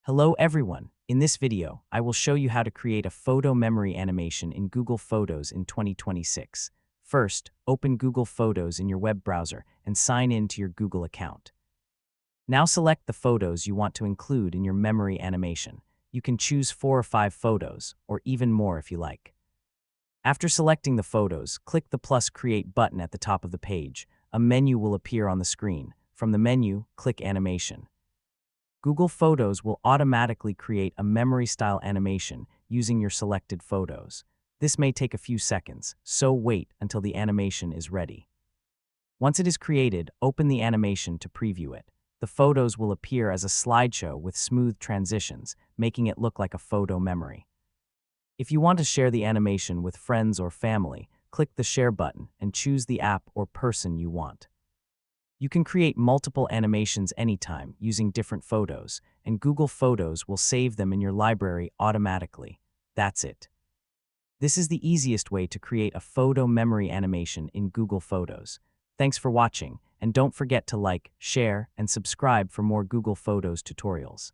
Hello everyone. In this video, I will show you how to create a photo memory animation in Google Photos in 2026. First, open Google Photos in your web browser and sign in to your Google account. Now select the photos you want to include in your memory animation. You can choose 4 or 5 photos, or even more if you like. After selecting the photos, click the plus Create button at the top of the page. A menu will appear on the screen. From the menu, click Animation. Google Photos will automatically create a memory-style animation using your selected photos. This may take a few seconds, so wait until the animation is ready. Once it is created, open the animation to preview it. The photos will appear as a slideshow with smooth transitions, making it look like a photo memory. If you want to share the animation with friends or family, click the Share button and choose the app or person you want. You can create multiple animations anytime using different photos, and Google Photos will save them in your library automatically. That's it. This is the easiest way to create a photo memory animation in Google Photos. Thanks for watching, and don't forget to like, share, and subscribe for more Google Photos tutorials.